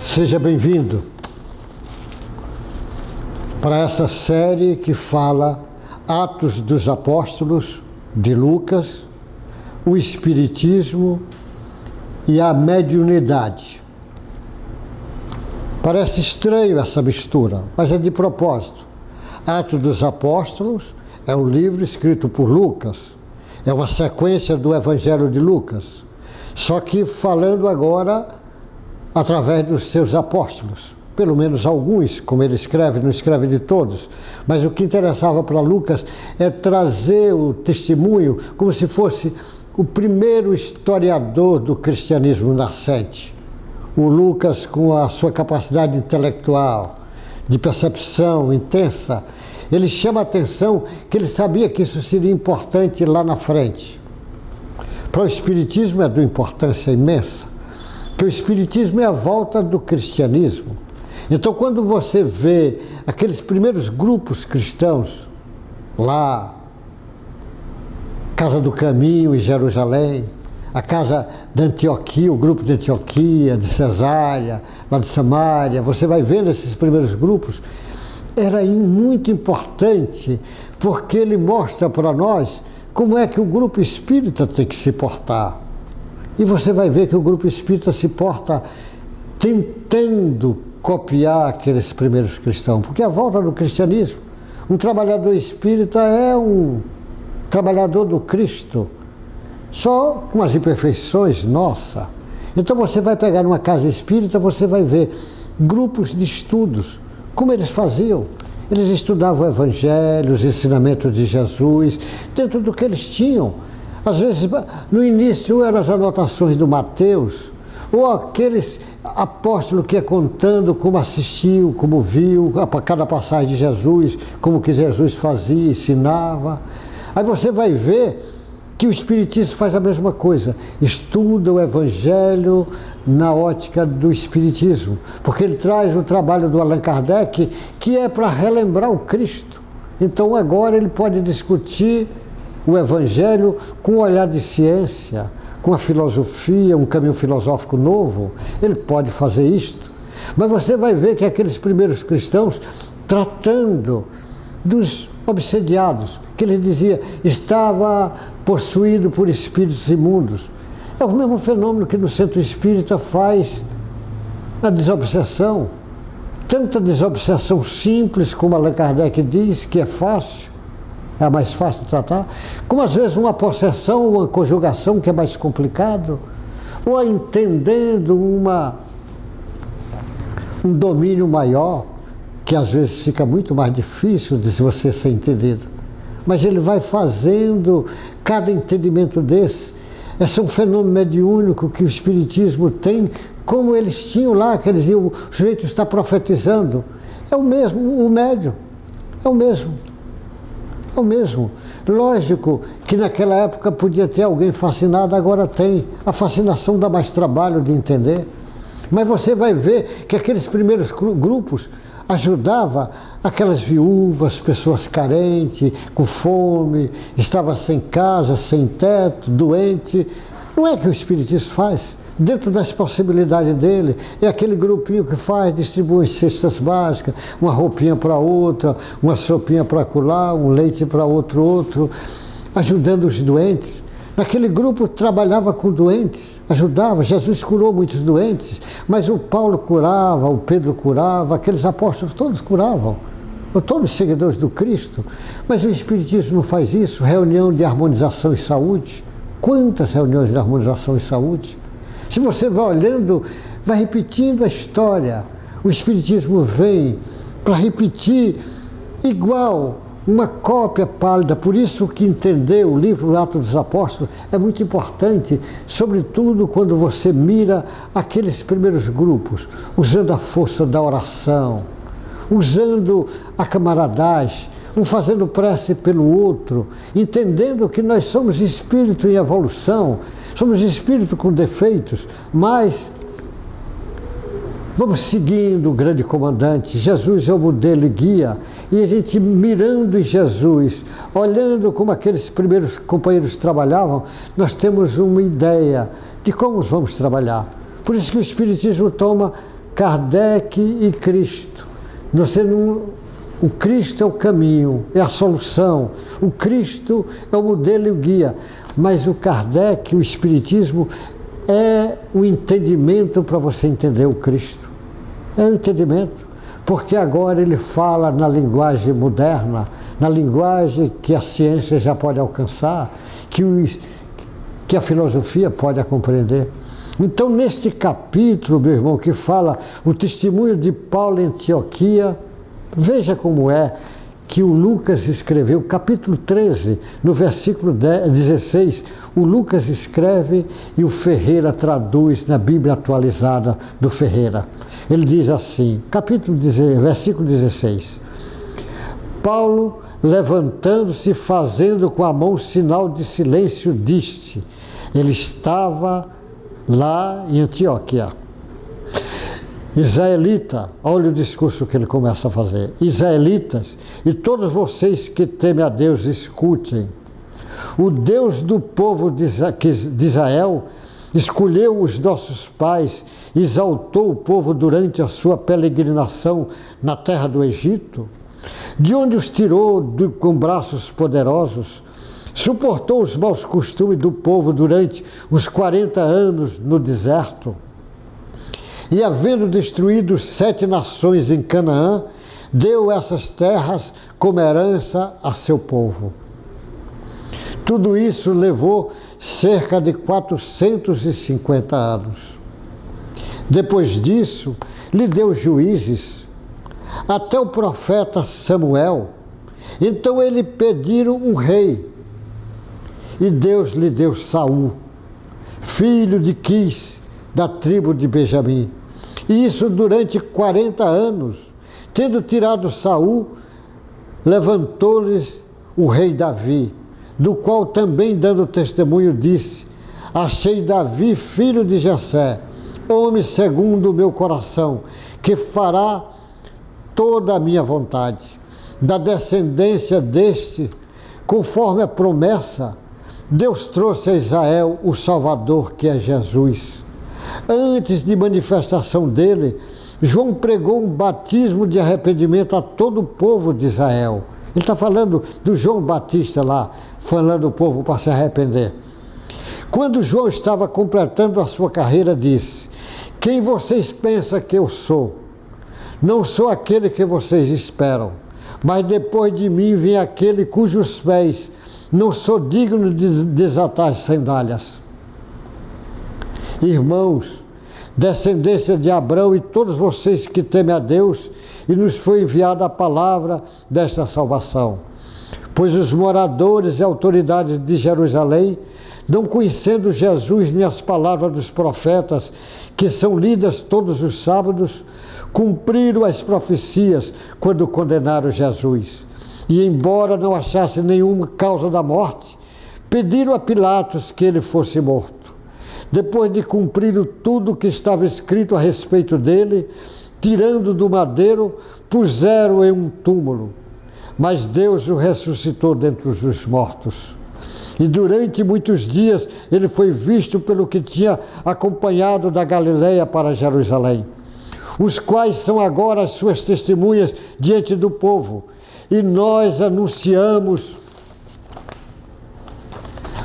Seja bem-vindo para essa série que fala Atos dos Apóstolos, de Lucas, o Espiritismo e a mediunidade. Parece estranho essa mistura, mas é de propósito. Atos dos Apóstolos é um livro escrito por Lucas, é uma sequência do Evangelho de Lucas, só que falando agora através dos seus apóstolos, pelo menos alguns, como ele escreve, não escreve de todos, mas o que interessava para Lucas é trazer o testemunho como se fosse o primeiro historiador do cristianismo nascente. O Lucas, com a sua capacidade intelectual, de percepção intensa, ele chama a atenção que ele sabia que isso seria importante lá na frente. Para o Espiritismo é de uma importância imensa, que o Espiritismo é a volta do cristianismo. Então, quando você vê aqueles primeiros grupos cristãos lá, Casa do Caminho em Jerusalém, a Casa de Antioquia, o grupo de Antioquia, de Cesária, lá de Samaria, você vai vendo esses primeiros grupos, era muito importante, porque ele mostra para nós como é que o grupo espírita tem que se portar. E você vai ver que o grupo espírita se porta tentando copiar aqueles primeiros cristãos, porque a volta do cristianismo, um trabalhador espírita é um trabalhador do Cristo, só com as imperfeições nossas. Então você vai pegar numa casa espírita, você vai ver grupos de estudos, como eles faziam. Eles estudavam o Evangelho, os ensinamentos de Jesus, dentro do que eles tinham. Às vezes, no início, eram as anotações do Mateus, ou aqueles apóstolos que ia contando como assistiu, como viu, cada passagem de Jesus, como que Jesus fazia, ensinava. Aí você vai ver que o Espiritismo faz a mesma coisa, estuda o Evangelho na ótica do Espiritismo, porque ele traz o trabalho do Allan Kardec, que é para relembrar o Cristo. Então agora ele pode discutir o Evangelho com um olhar de ciência, com a filosofia, um caminho filosófico novo. Ele pode fazer isto. Mas você vai ver que aqueles primeiros cristãos, tratando dos obsediados, que ele dizia, estava possuído por espíritos imundos. É o mesmo fenômeno que no centro espírita faz na desobsessão. Tanta desobsessão simples, como Allan Kardec diz, que é fácil, é a mais fácil de tratar, como às vezes uma possessão, uma conjugação que é mais complicado, ou entendendo um domínio maior, que às vezes fica muito mais difícil de você ser entendido. Mas ele vai fazendo cada entendimento desse. Esse é um fenômeno mediúnico que o Espiritismo tem, como eles tinham lá, que eles diziam, o sujeito está profetizando. É o mesmo, o médium, é o mesmo. É o mesmo. Lógico que naquela época podia ter alguém fascinado, agora tem. A fascinação dá mais trabalho de entender. Mas você vai ver que aqueles primeiros grupos ajudavam aquelas viúvas, pessoas carentes, com fome, estavam sem casa, sem teto, doente. Não é que o Espiritismo faz? Dentro das possibilidades dele, é aquele grupinho que faz, distribui cestas básicas, uma roupinha para outra, uma sopinha para acolá, um leite para outro, ajudando os doentes. Naquele grupo trabalhava com doentes, ajudava, Jesus curou muitos doentes, mas o Paulo curava, o Pedro curava, aqueles apóstolos todos curavam, todos seguidores do Cristo. Mas o Espiritismo não faz isso, reunião de harmonização e saúde. Quantas reuniões de harmonização e saúde? Se você vai olhando, vai repetindo a história. O Espiritismo vem para repetir igual, uma cópia pálida. Por isso que entender o livro Atos dos Apóstolos é muito importante, sobretudo quando você mira aqueles primeiros grupos, usando a força da oração, usando a camaradagem, um fazendo prece pelo outro, entendendo que nós somos espírito em evolução, somos espírito com defeitos, mas vamos seguindo o grande comandante. Jesus é o modelo e guia, e a gente mirando em Jesus, olhando como aqueles primeiros companheiros trabalhavam, nós temos uma ideia de como vamos trabalhar. Por isso que o Espiritismo toma Kardec e Cristo. O Cristo é o caminho, é a solução. O Cristo é o modelo e o guia. Mas o Kardec, o Espiritismo, é o entendimento para você entender o Cristo. É o entendimento. Porque agora ele fala na linguagem moderna, na linguagem que a ciência já pode alcançar, que a filosofia pode compreender. Então, neste capítulo, meu irmão, que fala o testemunho de Paulo em Antioquia, veja como é que o Lucas escreveu, capítulo 13, no versículo 16, o Lucas escreve e o Ferreira traduz na Bíblia atualizada do Ferreira. Ele diz assim, versículo 16, Paulo, levantando-se, fazendo com a mão sinal de silêncio, disse, ele estava lá em Antioquia. Israelita, olha o discurso que ele começa a fazer. Israelitas, e todos vocês que temem a Deus, escutem. O Deus do povo de Israel escolheu os nossos pais, exaltou o povo durante a sua peregrinação na terra do Egito, de onde os tirou com braços poderosos, suportou os maus costumes do povo durante os 40 anos no deserto, e havendo destruído 7 nações em Canaã, deu essas terras como herança a seu povo. Tudo isso levou cerca de 450 anos. Depois disso, lhe deu juízes, até o profeta Samuel. Então ele pediram um rei, e Deus lhe deu Saul, filho de Quis, da tribo de Benjamim. E isso durante 40 anos. Tendo tirado Saul, levantou-lhes o rei Davi, do qual também dando testemunho disse, achei Davi, filho de Jessé, homem segundo o meu coração, que fará toda a minha vontade. Da descendência deste, conforme a promessa, Deus trouxe a Israel o Salvador, que é Jesus. Antes de manifestação dele, João pregou um batismo de arrependimento a todo o povo de Israel. Ele está falando do João Batista lá, falando o povo para se arrepender. Quando João estava completando a sua carreira, disse, quem vocês pensam que eu sou? Não sou aquele que vocês esperam, mas depois de mim vem aquele cujos pés não sou digno de desatar as sandálias. Irmãos, descendência de Abraão e todos vocês que temem a Deus, e nos foi enviada a palavra desta salvação. Pois os moradores e autoridades de Jerusalém, não conhecendo Jesus nem as palavras dos profetas, que são lidas todos os sábados, cumpriram as profecias quando condenaram Jesus. E embora não achassem nenhuma causa da morte, pediram a Pilatos que ele fosse morto. Depois de cumprir tudo o que estava escrito a respeito dele, tirando do madeiro, puseram em um túmulo. Mas Deus o ressuscitou dentre os mortos. E durante muitos dias ele foi visto pelo que tinha acompanhado da Galileia para Jerusalém, os quais são agora as suas testemunhas diante do povo. E nós anunciamos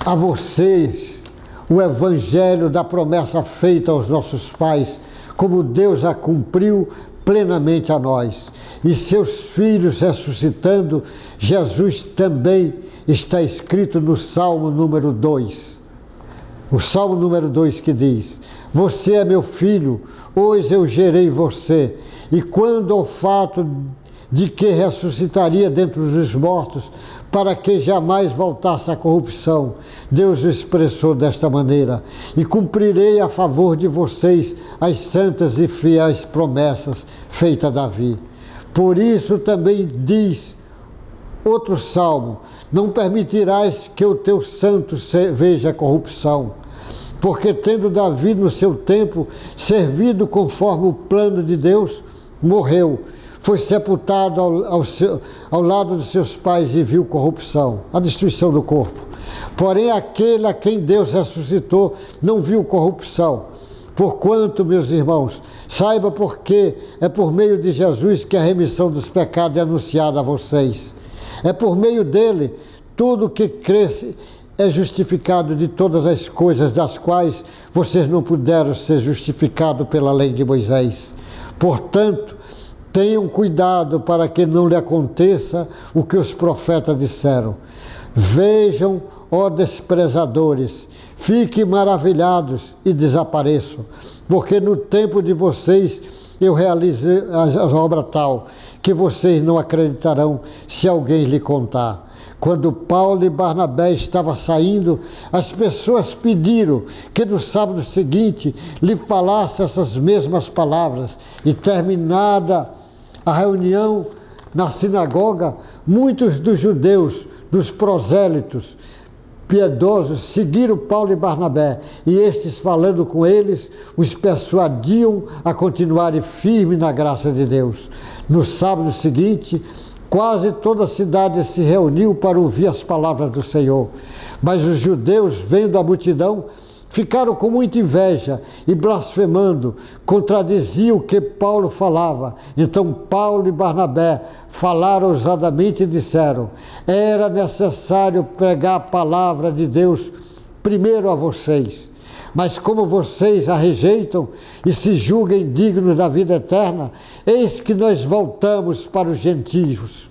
a vocês o evangelho da promessa feita aos nossos pais, como Deus a cumpriu plenamente a nós. E seus filhos ressuscitando, Jesus também está escrito no Salmo número 2. O Salmo número 2 que diz, você é meu filho, hoje eu gerei você. E quando ao fato de que ressuscitaria dentre os mortos, para que jamais voltasse à corrupção, Deus o expressou desta maneira, e cumprirei a favor de vocês as santas e fiéis promessas feitas a Davi. Por isso também diz outro salmo, não permitirás que o teu santo veja a corrupção, porque tendo Davi no seu tempo servido conforme o plano de Deus, morreu, foi sepultado ao lado dos seus pais e viu corrupção, a destruição do corpo. Porém, aquele a quem Deus ressuscitou não viu corrupção. Porquanto, meus irmãos, saiba porque é por meio de Jesus que a remissão dos pecados é anunciada a vocês. É por meio dele, tudo que cresce é justificado de todas as coisas das quais vocês não puderam ser justificados pela lei de Moisés. Portanto, tenham cuidado para que não lhe aconteça o que os profetas disseram. Vejam, ó desprezadores, fiquem maravilhados e desapareçam, porque no tempo de vocês eu realizei a obra tal, que vocês não acreditarão se alguém lhe contar. Quando Paulo e Barnabé estavam saindo, as pessoas pediram que no sábado seguinte lhe falasse essas mesmas palavras, e terminada a reunião na sinagoga, muitos dos judeus, dos prosélitos piedosos, seguiram Paulo e Barnabé, e estes, falando com eles, os persuadiam a continuarem firmes na graça de Deus. No sábado seguinte, quase toda a cidade se reuniu para ouvir as palavras do Senhor. Mas os judeus, vendo a multidão, ficaram com muita inveja e, blasfemando, contradiziam o que Paulo falava. Então Paulo e Barnabé falaram ousadamente e disseram: era necessário pregar a palavra de Deus primeiro a vocês. Mas como vocês a rejeitam e se julguem dignos da vida eterna, eis que nós voltamos para os gentios,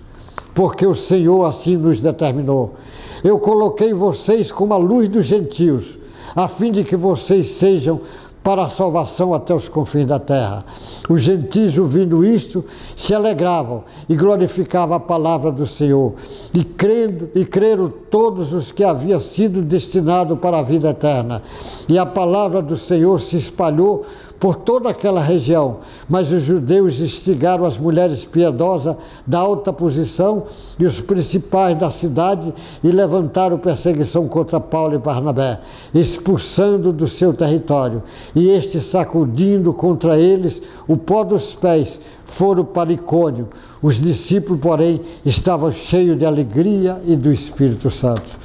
porque o Senhor assim nos determinou. Eu coloquei vocês como a luz dos gentios, a fim de que vocês sejam para a salvação até os confins da terra. Os gentios, ouvindo isto, se alegravam e glorificavam a palavra do Senhor, e creram todos os que haviam sido destinados para a vida eterna. E a palavra do Senhor se espalhou por toda aquela região, mas os judeus instigaram as mulheres piedosas da alta posição e os principais da cidade e levantaram perseguição contra Paulo e Barnabé, expulsando do seu território. E estes, sacudindo contra eles o pó dos pés, foram para Icônio. Os discípulos, porém, estavam cheios de alegria e do Espírito Santo.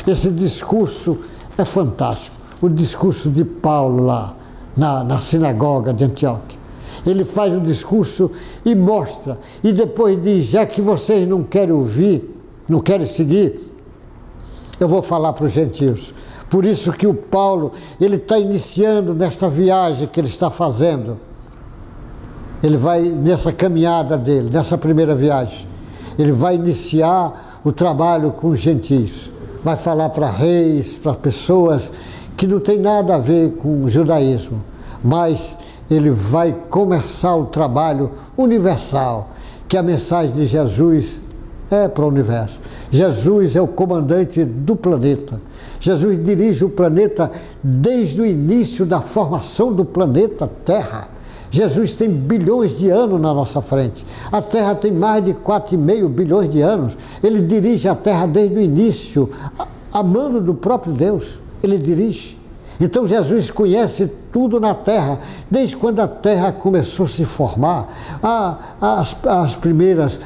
Esse discurso é fantástico, o discurso de Paulo lá na sinagoga de Antioquia. Ele faz um discurso e mostra, e depois diz: já que vocês não querem ouvir, não querem seguir, eu vou falar para os gentios. Por isso que o Paulo, ele está iniciando nessa viagem que ele está fazendo. Ele vai nessa caminhada dele, nessa primeira viagem. Ele vai iniciar o trabalho com os gentios. Vai falar para reis, para pessoas que não tem nada a ver com o judaísmo. Mas ele vai começar o trabalho universal, que a mensagem de Jesus é para o universo. Jesus é o comandante do planeta. Jesus dirige o planeta desde o início da formação do planeta Terra. Jesus tem bilhões de anos na nossa frente. A Terra tem mais de 4,5 bilhões de anos. Ele dirige a Terra desde o início, a mando do próprio Deus. Ele dirige. Então Jesus conhece tudo na Terra, desde quando a Terra começou a se formar, as primeiras,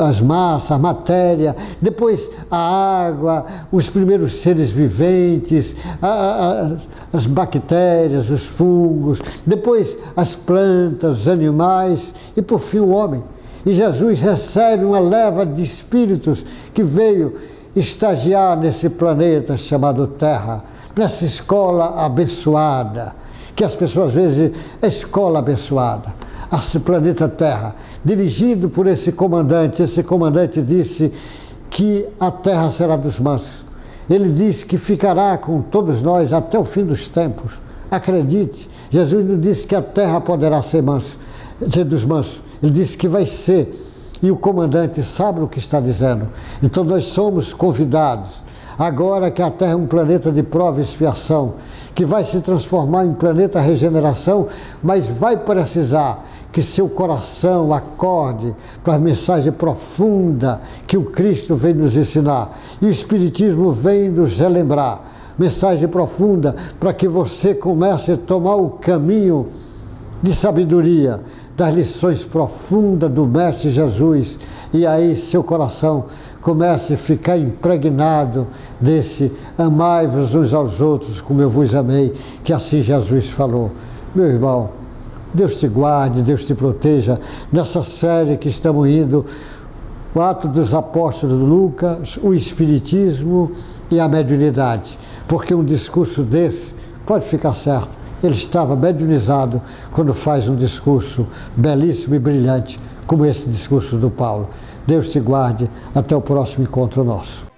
as massas, a matéria, depois a água, os primeiros seres viventes, as bactérias, os fungos, depois as plantas, os animais e por fim o homem. E Jesus recebe uma leva de espíritos que veio estagiar nesse planeta chamado Terra, nessa escola abençoada, que as pessoas às vezes dizem, é escola abençoada, esse planeta Terra, dirigido por esse comandante. Esse comandante disse que a Terra será dos mansos. Ele disse que ficará com todos nós até o fim dos tempos. Acredite, Jesus não disse que a Terra poderá ser dos mansos. Ele disse que vai ser, e o comandante sabe o que está dizendo. Então nós somos convidados. Agora que a Terra é um planeta de prova e expiação, que vai se transformar em planeta regeneração, mas vai precisar que seu coração acorde para a mensagem profunda que o Cristo vem nos ensinar. E o Espiritismo vem nos relembrar. Mensagem profunda para que você comece a tomar o caminho de sabedoria, das lições profundas do Mestre Jesus, e aí seu coração comece a ficar impregnado desse amai-vos uns aos outros como eu vos amei, que assim Jesus falou. Meu irmão, Deus te guarde, Deus te proteja nessa série que estamos indo, o Atos dos Apóstolos de Lucas, o Espiritismo e a mediunidade, porque um discurso desse, pode ficar certo, ele estava mediunizado quando faz um discurso belíssimo e brilhante, como esse discurso do Paulo. Deus te guarde, até o próximo encontro nosso.